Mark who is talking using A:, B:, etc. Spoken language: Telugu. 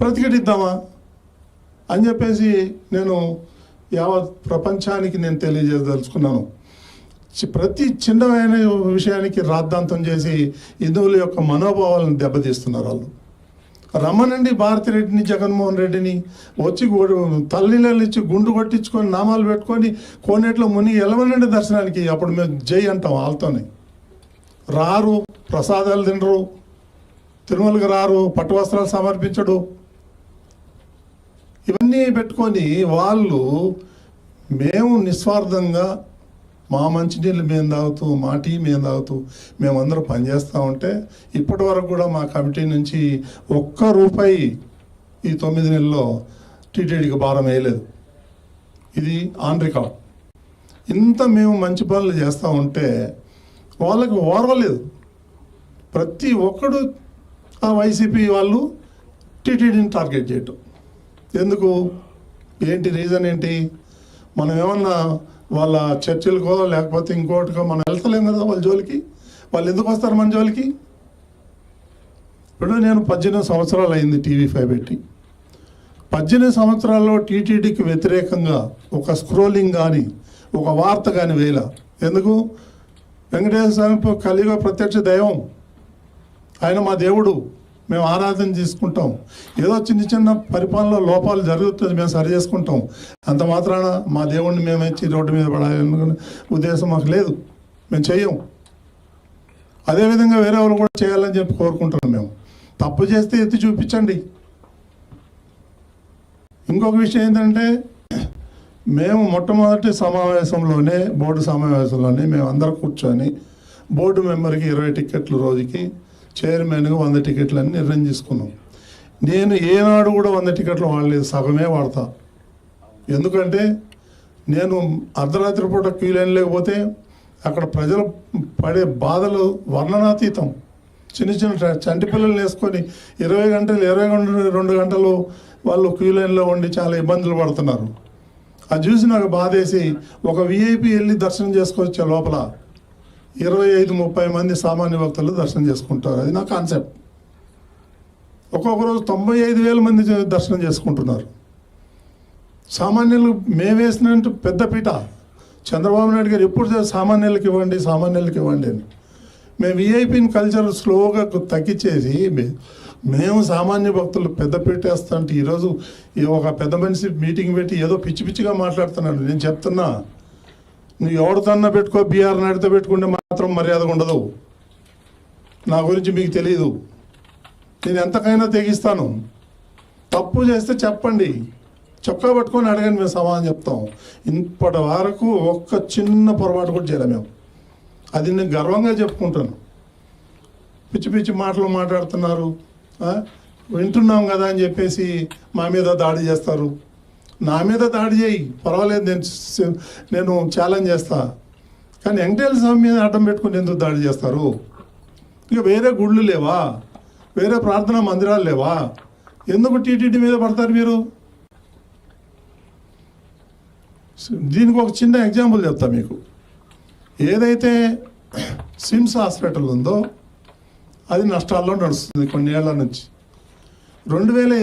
A: ప్రతిఘటిద్దామా అని చెప్పేసి నేను యావత్ ప్రపంచానికి నేను తెలియజేయదలుచుకున్నాను. ప్రతి చిన్నమైన విషయానికి రాద్ధాంతం చేసి హిందువుల యొక్క మనోభావాలను దెబ్బతీస్తున్నారు వాళ్ళు. రమ్మనండి భారతిరెడ్డిని, జగన్మోహన్ రెడ్డిని వచ్చి తల్లిళ్ళు ఇచ్చి గుండు కొట్టించుకొని నామాలు పెట్టుకొని కోనేట్లో మునిగి ఎలవనండి దర్శనానికి. అప్పుడు మేము జై అంటాం వాళ్ళతోనే. రారు, ప్రసాదాలు తినరు, తిరుమలకి రారు, పట్టు వస్త్రాలు సమర్పించడు. ఇవన్నీ పెట్టుకొని వాళ్ళు మేము నిస్వార్థంగా మా మంచినీళ్ళు మేము తాగుతూ, మా టీ మేము తాగుతూ మేమందరూ పనిచేస్తూ ఉంటే ఇప్పటి వరకు కూడా మా కమిటీ నుంచి ₹1 ఈ 9 నెలల్లో టీటీడీకి భారం వేయలేదు. ఇది ఆన్ రికార్డ్. ఇంత మేము మంచి పనులు చేస్తూ ఉంటే వాళ్ళకి ఓర్వలేదు. ప్రతి ఒక్కడు ఆ వైసీపీ వాళ్ళు టీటీడీని టార్గెట్ చేయటం ఎందుకు? ఏంటి రీజన్ ఏంటి? మనం ఏమన్నా వాళ్ళ చర్చిలకో లేకపోతే ఇంకోటికో మనం వెళ్తలేం కదా వాళ్ళ జోలికి. వాళ్ళు ఎందుకు వస్తారు మన జోలికి? ఇప్పుడు నేను 18 సంవత్సరాలు అయింది టీవీ5 పెట్టి. 18 సంవత్సరాల్లో టీటీడీకి వ్యతిరేకంగా ఒక స్క్రోలింగ్ కానీ ఒక వార్త కానీ వేల. ఎందుకు? వెంకటేశ్వర స్వామి కలియుగ ప్రత్యక్ష దైవం, ఆయన మా దేవుడు, మేము ఆరాధన చేసుకుంటాం. ఏదో చిన్న చిన్న పరిపాలనలో లోపాలు జరుగుతుంది, మేము సరి చేసుకుంటాం. అంత మాత్రాన మా దేవుడిని మేము ఇచ్చి రోడ్డు మీద పడాలనుకునే ఉద్దేశం మాకు లేదు, మేము చెయ్యం. అదేవిధంగా వేరే వాళ్ళు కూడా చేయాలని చెప్పి కోరుకుంటున్నాం. మేము తప్పు చేస్తే ఎత్తి చూపించండి. ఇంకొక విషయం ఏంటంటే, మేము మొట్టమొదటి సమావేశంలోనే, బోర్డు సమావేశంలోనే మేము అందరం కూర్చొని బోర్డు మెంబర్కి 20 టికెట్లు రోజుకి, చైర్మన్గా 100 టికెట్లు అని నిర్ణయం చేసుకున్నాం. నేను ఏనాడు కూడా 100 టికెట్లు వాడలేదు, సగమే వాడతా. ఎందుకంటే నేను అర్ధరాత్రి పూట క్యూ లైన్ లేకపోతే అక్కడ ప్రజలు పడే బాధలు వర్ణనాతీతం. చిన్న చిన్న చంటి పిల్లలు వేసుకొని 20 గంటలు 22 గంటలు వాళ్ళు క్యూ లైన్లో ఉండి చాలా ఇబ్బందులు పడుతున్నారు. అది చూసి నాకు బాధేసి ఒక విఐపి వెళ్ళి దర్శనం చేసుకొచ్చే లోపల 25-30 మంది సామాన్య భక్తులు దర్శనం చేసుకుంటారు. అది నా కాన్సెప్ట్. ఒక్కొక్క రోజు 95,000 మంది దర్శనం చేసుకుంటున్నారు. సామాన్యులు మేము వేసినట్టు పెద్దపీట చంద్రబాబు నాయుడు గారు ఎప్పుడు సామాన్యులకు ఇవ్వండి, సామాన్యులకు ఇవ్వండి అని. మేము విఐపిని కల్చర్ స్లోగా తగ్గించేసి మేము సామాన్య భక్తులు పెద్దపీట వేస్తుంటే ఈరోజు ఒక పెద్ద మనిషి మీటింగ్ పెట్టి ఏదో పిచ్చి పిచ్చిగా మాట్లాడుతున్నాడు. నేను చెప్తున్నా, నువ్వు ఎవరితోన్నా పెట్టుకో, బీఆర్ నాయుడుతో పెట్టుకుంటే మాత్రం మర్యాదగా ఉండదు. నా గురించి మీకు తెలియదు. నేను ఎంతకైనా తెగిస్తాను. తప్పు చేస్తే చెప్పండి, చొక్కా పట్టుకొని అడగండి, మేము సమాధానం చెప్తాం. ఇప్పటి వరకు ఒక్క చిన్న పొరపాటు కూడా చేయలేము మేము. అది నేను గర్వంగా చెప్పుకుంటాను. పిచ్చి పిచ్చి మాటలు మాట్లాడుతున్నారు, వింటున్నాం కదా అని చెప్పేసి మా మీద దాడి చేస్తారు. నా మీద దాడి చేయి, పర్వాలేదు, నేను ఛాలెంజ్ చేస్తా. కానీ వెంకటేశ్వర స్వామి మీద అడ్డం పెట్టుకుని ఎందుకు దాడి చేస్తారు? ఇక వేరే గుళ్ళు లేవా? వేరే ప్రార్థనా మందిరాలు లేవా? ఎందుకు టీటీడీ మీద పడతారు మీరు? దీనికి ఒక చిన్న ఎగ్జాంపుల్ చెప్తా మీకు. ఏదైతే సిమ్స్ హాస్పిటల్ ఉందో అది నష్టాల్లో నడుస్తుంది కొన్ని ఏళ్ల నుంచి.